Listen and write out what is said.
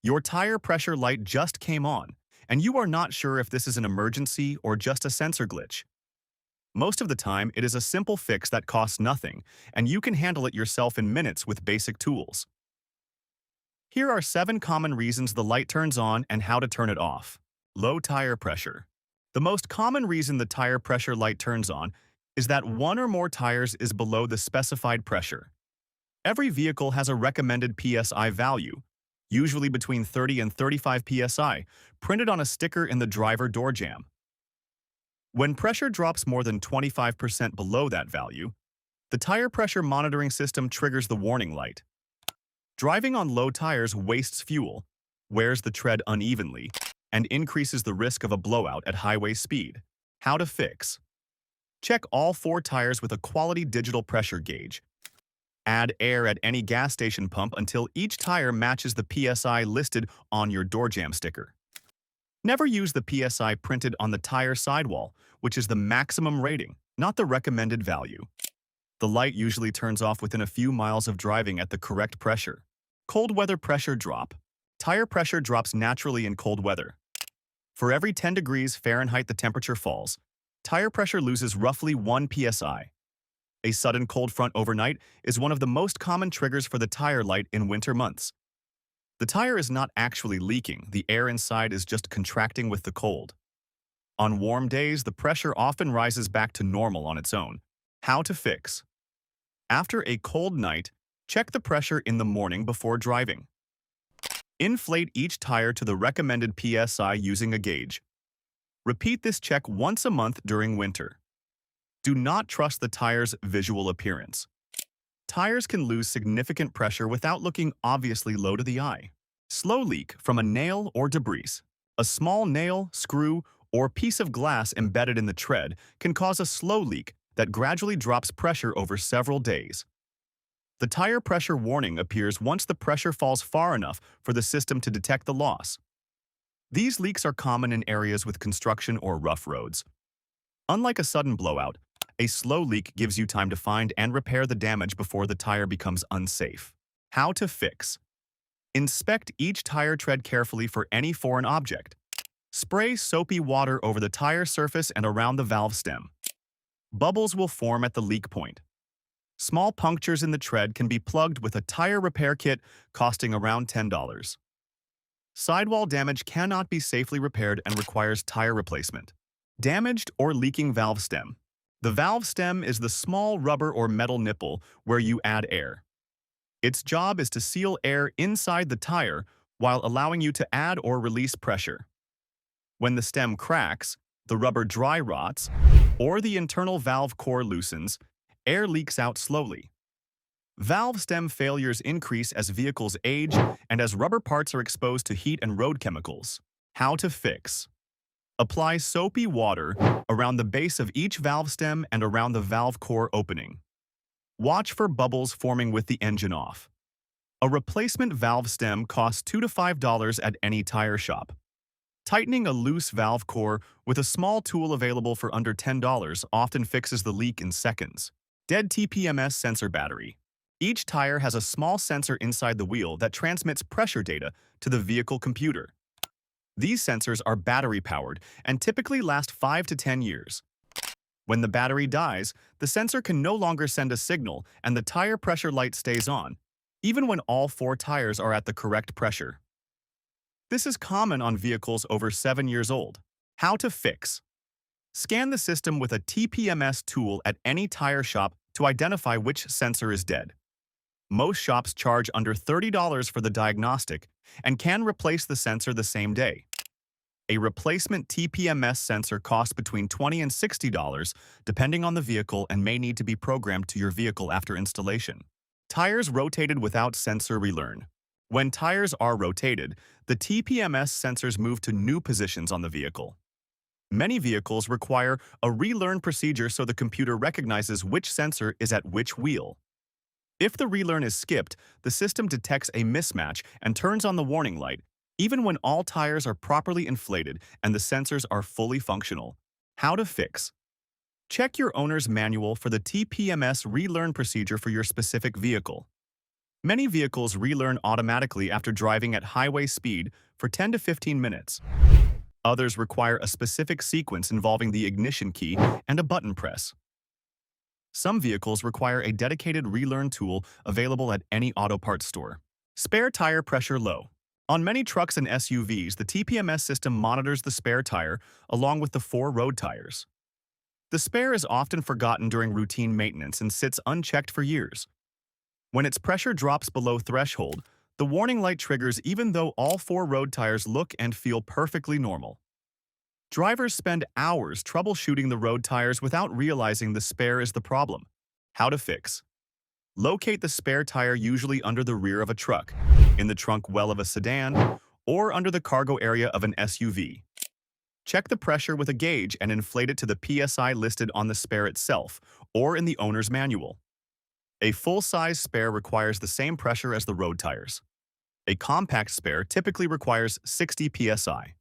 Your tire pressure light just came on, and you are not sure if this is an emergency or just a sensor glitch. Most of the time, it is a simple fix that costs nothing, and you can handle it yourself in minutes with basic tools. Here are 7 common reasons the light turns on and how to turn it off. Low tire pressure. The most common reason the tire pressure light turns on is that one or more tires is below the specified pressure. Every vehicle has a recommended PSI value, usually between 30 and 35 PSI, printed on a sticker in the driver door jamb. When pressure drops more than 25% below that value, the tire pressure monitoring system triggers the warning light. Driving on low tires wastes fuel, wears the tread unevenly, and increases the risk of a blowout at highway speed. How to fix? Check all 4 tires with a quality digital pressure gauge. Add air at any gas station pump until each tire matches the PSI listed on your door jamb sticker. Never use the PSI printed on the tire sidewall, which is the maximum rating, not the recommended value. The light usually turns off within a few miles of driving at the correct pressure. Cold weather pressure drop. Tire pressure drops naturally in cold weather. For every 10 degrees Fahrenheit the temperature falls, tire pressure loses roughly 1 psi. A sudden cold front overnight is one of the most common triggers for the tire light in winter months. The tire is not actually leaking, the air inside is just contracting with the cold. On warm days, the pressure often rises back to normal on its own. How to fix? After a cold night, check the pressure in the morning before driving. Inflate each tire to the recommended PSI using a gauge. Repeat this check once a month during winter. Do not trust the tire's visual appearance. Tires can lose significant pressure without looking obviously low to the eye. Slow leak from a nail or debris. A small nail, screw, or piece of glass embedded in the tread can cause a slow leak that gradually drops pressure over several days. The tire pressure warning appears once the pressure falls far enough for the system to detect the loss. These leaks are common in areas with construction or rough roads. Unlike a sudden blowout, a slow leak gives you time to find and repair the damage before the tire becomes unsafe. How to fix? Inspect each tire tread carefully for any foreign object. Spray soapy water over the tire surface and around the valve stem. Bubbles will form at the leak point. Small punctures in the tread can be plugged with a tire repair kit costing around $10. Sidewall damage cannot be safely repaired and requires tire replacement. Damaged or leaking valve stem. The valve stem is the small rubber or metal nipple where you add air. Its job is to seal air inside the tire while allowing you to add or release pressure. When the stem cracks, the rubber dry rots, or the internal valve core loosens, air leaks out slowly. Valve stem failures increase as vehicles age and as rubber parts are exposed to heat and road chemicals. How to fix? Apply soapy water around the base of each valve stem and around the valve core opening. Watch for bubbles forming with the engine off. A replacement valve stem costs $2 to $5 at any tire shop. Tightening a loose valve core with a small tool available for under $10 often fixes the leak in seconds. Dead TPMS sensor battery. Each tire has a small sensor inside the wheel that transmits pressure data to the vehicle computer. These sensors are battery-powered and typically last 5 to 10 years. When the battery dies, the sensor can no longer send a signal and the tire pressure light stays on, even when all 4 tires are at the correct pressure. This is common on vehicles over 7 years old. How to fix? Scan the system with a TPMS tool at any tire shop to identify which sensor is dead. Most shops charge under $30 for the diagnostic and can replace the sensor the same day. A replacement TPMS sensor costs between $20 and $60 depending on the vehicle and may need to be programmed to your vehicle after installation. Tires rotated without sensor relearn. When tires are rotated, the TPMS sensors move to new positions on the vehicle. Many vehicles require a relearn procedure so the computer recognizes which sensor is at which wheel. If the relearn is skipped, the system detects a mismatch and turns on the warning light, even when all tires are properly inflated and the sensors are fully functional. How to fix? Check your owner's manual for the TPMS relearn procedure for your specific vehicle. Many vehicles relearn automatically after driving at highway speed for 10 to 15 minutes. Others require a specific sequence involving the ignition key and a button press. Some vehicles require a dedicated relearn tool available at any auto parts store. Spare tire pressure low. On many trucks and SUVs, the TPMS system monitors the spare tire along with the 4 road tires. The spare is often forgotten during routine maintenance and sits unchecked for years. When its pressure drops below threshold, the warning light triggers even though all 4 road tires look and feel perfectly normal. Drivers spend hours troubleshooting the road tires without realizing the spare is the problem. How to fix. Locate the spare tire usually under the rear of a truck, in the trunk well of a sedan, or under the cargo area of an SUV. Check the pressure with a gauge and inflate it to the PSI listed on the spare itself or in the owner's manual. A full-size spare requires the same pressure as the road tires. A compact spare typically requires 60 PSI.